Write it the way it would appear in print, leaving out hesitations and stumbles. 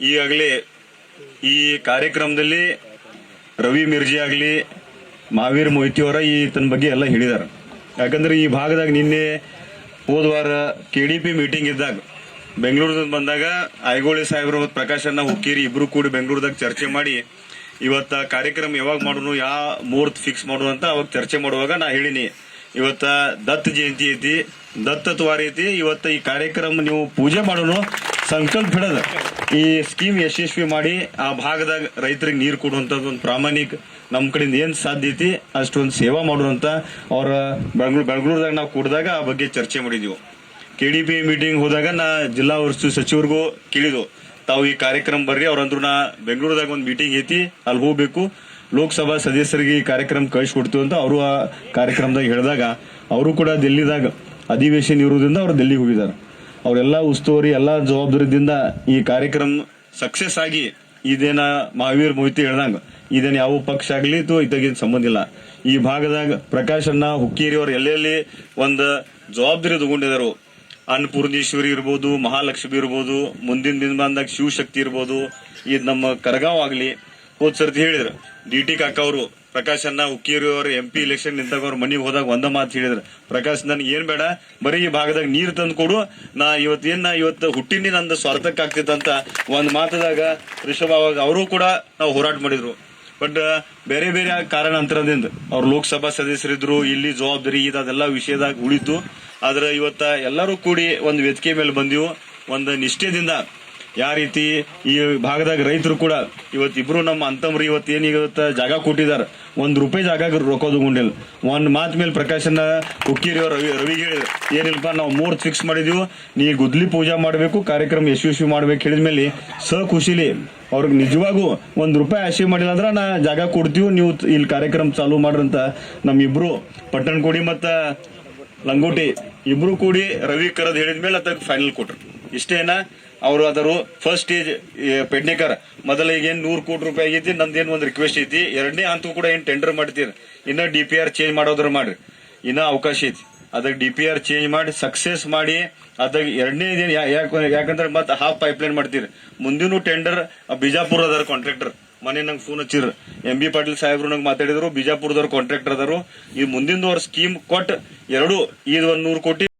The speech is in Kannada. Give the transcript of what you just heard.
ಈಗಾಗಲೇ ಈ ಕಾರ್ಯಕ್ರಮದಲ್ಲಿ ರವಿ ಮಿರ್ಜಿ ಆಗಲಿ ಮಹಾವೀರ್ ಮೊಯ್ತಿ ಅವರ ತನ್ನ ಬಗ್ಗೆ ಎಲ್ಲ ಹೇಳಿದ್ದಾರೆ. ಯಾಕಂದ್ರೆ ಈ ಭಾಗದಾಗ ನಿನ್ನೆ ಹೋದವಾರ KDP ಮೀಟಿಂಗ್ ಇದ್ದಾಗ ಬೆಂಗಳೂರದಿಂದ ಬಂದಾಗ ಐಗೋಳಿ ಸಾಹೇಬ್ರು ಮತ್ತು ಪ್ರಕಾಶ್ ಅಣ್ಣ ಹುಕ್ಕೇರಿ ಇಬ್ರು ಕೂಡಿ ಬೆಂಗಳೂರದಾಗ ಚರ್ಚೆ ಮಾಡಿ ಇವತ್ತ ಕಾರ್ಯಕ್ರಮ ಯಾವಾಗ ಮಾಡೋನು ಯಾವ ಮುಹೂರ್ತ ಫಿಕ್ಸ್ ಮಾಡೋದು ಅಂತ ಅವಾಗ ಚರ್ಚೆ ಮಾಡುವಾಗ ನಾ ಹೇಳಿನಿ, ಇವತ್ತ ದತ್ತ ಜಯಂತಿ ಐತಿ, ದತ್ತತ್ವಾರ ಐತಿ, ಇವತ್ತ ಈ ಕಾರ್ಯಕ್ರಮ ನೀವು ಪೂಜೆ ಮಾಡೋನು ಸಂಕಲ್ಪ ಹಿಡದ ಈ ಸ್ಕೀಮ್ ಯಶಸ್ವಿ ಮಾಡಿ ಆ ಭಾಗದಾಗ ರೈತರಿಗೆ ನೀರು ಕೊಡುವಂಥದ್ದು ಒಂದು ಪ್ರಾಮಾಣಿಕ ನಮ್ಮ ಕಡೆಯಿಂದ ಏನ್ ಸಾಧ್ಯ ಐತಿ ಅಷ್ಟೊಂದು ಸೇವಾ ಮಾಡುವಂತ ಅವ್ರ ಬೆಂಗಳೂರದಾಗ ನಾವು ಕೂಡಿದಾಗ ಆ ಬಗ್ಗೆ ಚರ್ಚೆ ಮಾಡಿದೀವಿ. KDP ಮೀಟಿಂಗ್ ಹೋದಾಗ ನಾ ಜಿಲ್ಲಾ ಉಸ್ತುವಾರಿ ಸಚಿವರಿಗೂ ಕೇಳಿದ್ವು, ತಾವು ಈ ಕಾರ್ಯಕ್ರಮ ಬರ್ರಿ, ಅವ್ರಂದ್ರು ನಾ ಬೆಂಗಳೂರದಾಗ ಒಂದು ಮೀಟಿಂಗ್ ಐತಿ ಅಲ್ಲಿ ಹೋಗ್ಬೇಕು, ಲೋಕಸಭಾ ಸದಸ್ಯರಿಗೆ ಈ ಕಾರ್ಯಕ್ರಮ ಕಳಿಸ್ಕೊಡ್ತೀವಿ ಅಂತ ಅವರು ಆ ಕಾರ್ಯಕ್ರಮದಾಗ ಹೇಳಿದಾಗ ಅವರು ಕೂಡ ದಿಲ್ಲಿದಾಗ ಅಧಿವೇಶನ ಇರುವುದರಿಂದ ಅವ್ರು ದಿಲ್ಲಿಗೆ ಹೋಗಿದ್ದಾರೆ. ಅವರೆಲ್ಲ ಉಸ್ತುವಾರಿ ಎಲ್ಲ ಜವಾಬ್ದಾರಿದಿಂದ ಈ ಕಾರ್ಯಕ್ರಮ ಸಕ್ಸಸ್ ಆಗಿ ಇದೇನ ಮಹಾವೀರ್ ಮೊಯ್ತಿ ಹೇಳ್ದಂಗ ಇದೇನು ಯಾವ ಪಕ್ಷ ಆಗ್ಲಿ ಇದಾಗೇನು ಸಂಬಂಧ ಇಲ್ಲ. ಈ ಭಾಗದಾಗ ಪ್ರಕಾಶ್ ಅಣ್ಣ ಹುಕ್ಕೇರಿ ಅವ್ರು ಎಲ್ಲೆಲ್ಲಿ ಒಂದು ಜವಾಬ್ದಾರಿ ತಗೊಂಡಿದ್ದಾರೆ. ಅನ್ನಪೂರ್ಣೇಶ್ವರಿ ಇರ್ಬೋದು, ಮಹಾಲಕ್ಷ್ಮಿ ಇರ್ಬೋದು, ಮುಂದಿನ ದಿನಮಾನದಾಗ ಶಿವಶಕ್ತಿ ಇರ್ಬೋದು, ಇದು ನಮ್ಮ ಕರಗಾವ್ ಆಗ್ಲಿ. ಹೋದ್ ಸರ್ತಿ ಹೇಳಿದ್ರು DT ಕಾಕ ಅವರು ಪ್ರಕಾಶ್ ಅಣ್ಣ ಹುಕ್ಕೇರಿ ಅವರು MP ಇಲೆಕ್ಷನ್ ನಿಂತಾಗ ಅವ್ರ ಮನೆಗೆ ಹೋದಾಗ ಒಂದ ಮಾತು ಹೇಳಿದ್ರು, ಪ್ರಕಾಶ್ ನನ್ಗೆ ಏನ್ ಬೇಡ, ಬರೀ ಈ ಭಾಗದಾಗ ನೀರ್ ತಂದು ಕೊಡು, ನಾ ಇವತ್ತು ಹುಟ್ಟಿನಿ ನಂದು ಸ್ವಾರ್ಥಕ್ಕೆ ಆಗ್ತಿತ್ತಂತ ಒಂದ್ ಮಾತದಾಗ ರಿಷಭ ಅವಾಗ ಅವರು ಕೂಡ ನಾವು ಹೋರಾಟ ಮಾಡಿದ್ರು. ಬಟ್ ಬೇರೆ ಬೇರೆ ಕಾರಣಾಂತರದಿಂದ ಅವ್ರು ಲೋಕಸಭಾ ಸದಸ್ಯರಿದ್ರು, ಇಲ್ಲಿ ಜವಾಬ್ದಾರಿ ಇದೆಲ್ಲ ವಿಷಯದಾಗ ಉಳಿತು. ಆದ್ರೆ ಇವತ್ತ ಎಲ್ಲರೂ ಕೂಡಿ ಒಂದು ವೇದಿಕೆ ಮೇಲೆ ಬಂದಿವು, ಒಂದು ನಿಷ್ಠೆದಿಂದ ಯಾವ ರೀತಿ ಈ ಭಾಗದಾಗ ರೈತರು ಕೂಡ ಇವತ್ತಿಬ್ರು ನಮ್ಮ ಅಂತಮ್ರಿ ಇವತ್ತು ಜಾಗ ಕೊಟ್ಟಿದ್ದಾರೆ, ₹1 ಜಾಗ ರೊಕ್ಕ ತಗೊಂಡಿಲ್ಲ. ಒಂದ್ ಮಾತ್ ಮೇಲೆ ಪ್ರಕಾಶನ ಹುಕ್ಕೇರಿ ಅವ್ರು ರವಿಗೆ ಹೇಳಿದ್ರು, ಏನಿಲ್ಲಪ್ಪ ನಾವು ಮುಹೂರ್ತ ಫಿಕ್ಸ್ ಮಾಡಿದೀವಿ, ನೀ ಗುದ್ಲಿ ಪೂಜಾ ಮಾಡಬೇಕು, ಕಾರ್ಯಕ್ರಮ ಯಶಸ್ವಿ ಮಾಡ್ಬೇಕು ಹೇಳಿದ್ಮೇಲೆ ಖುಷಿಲಿ ಅವ್ರಿಗೆ ನಿಜವಾಗೂ ₹1 ಆಶೆ ಮಾಡಿಲ್ಲ ಅಂದ್ರೆ ನಾ ಜಾಗ ಕೊಡ್ತೀವಿ, ನೀವು ಇಲ್ಲಿ ಕಾರ್ಯಕ್ರಮ ಚಾಲೂ ಮಾಡ್ರಂತ ನಮ್ಮಿಬ್ರು ಪಟ್ಟಣಕೋಡಿ ಮತ್ತ ಲಂಗೋಟಿ ಇಬ್ರು ಕೂಡಿ ರವಿ ಕರದ್ ಹೇಳಿದ್ಮೇಲೆ ಅದಕ್ಕೆ ಫೈನಲ್ ಕೊಟ್ರು. ಇಷ್ಟೇನ ಅವರು ಅದರು ಫಸ್ಟ್ ಸ್ಟೇಜ್ ಪೆಡ್ನೇಕರ್ ಮೊದಲ ಈಗೇನು ₹100 ಕೋಟಿ ಆಗೈತಿ, ನಂದೇನು ಒಂದು ರಿಕ್ವೆಸ್ಟ್ ಐತಿ, ಎರಡನೇ ಹಂತಕ್ಕೂ ಕೂಡ ಏನ್ ಟೆಂಡರ್ ಮಾಡ್ತೀರಿ, ಇನ್ನ DPR ಚೇಂಜ್ ಮಾಡೋದ್ರ ಮಾಡ್ರಿ, ಇನ್ನ ಅವಕಾಶ ಐತಿ, ಅದಕ್ಕೆ DPR ಚೇಂಜ್ ಮಾಡಿ ಸಕ್ಸೆಸ್ ಮಾಡಿ ಅದಾಗ ಎರಡನೇ ಯಾಕಂದ್ರೆ ಮತ್ತೆ ಹಾಫ್ ಪೈಪ್ಲೈನ್ ಮಾಡ್ತೀರಿ. ಮುಂದಿನ ಟೆಂಡರ್ ಬಿಜಾಪುರ ಅದಾರ ಕಾಂಟ್ರಾಕ್ಟರ್, ಮನೆ ನಂಗೆ ಫೋನ್ ಹಚ್ಚಿರ್ MB ಪಾಟೀಲ್ ಸಾಹೇಬ್ರು ನಂಗೆ ಮಾತಾಡಿದ್ರು, ಬಿಜಾಪುರದವ್ರ ಕಾಂಟ್ರಾಕ್ಟರ್ ಅದಾರು, ಈ ಮುಂದಿನ ಸ್ಕೀಮ್ ಕೊಟ್ಟು ಎರಡು ಇದು 100 ಕೋಟಿ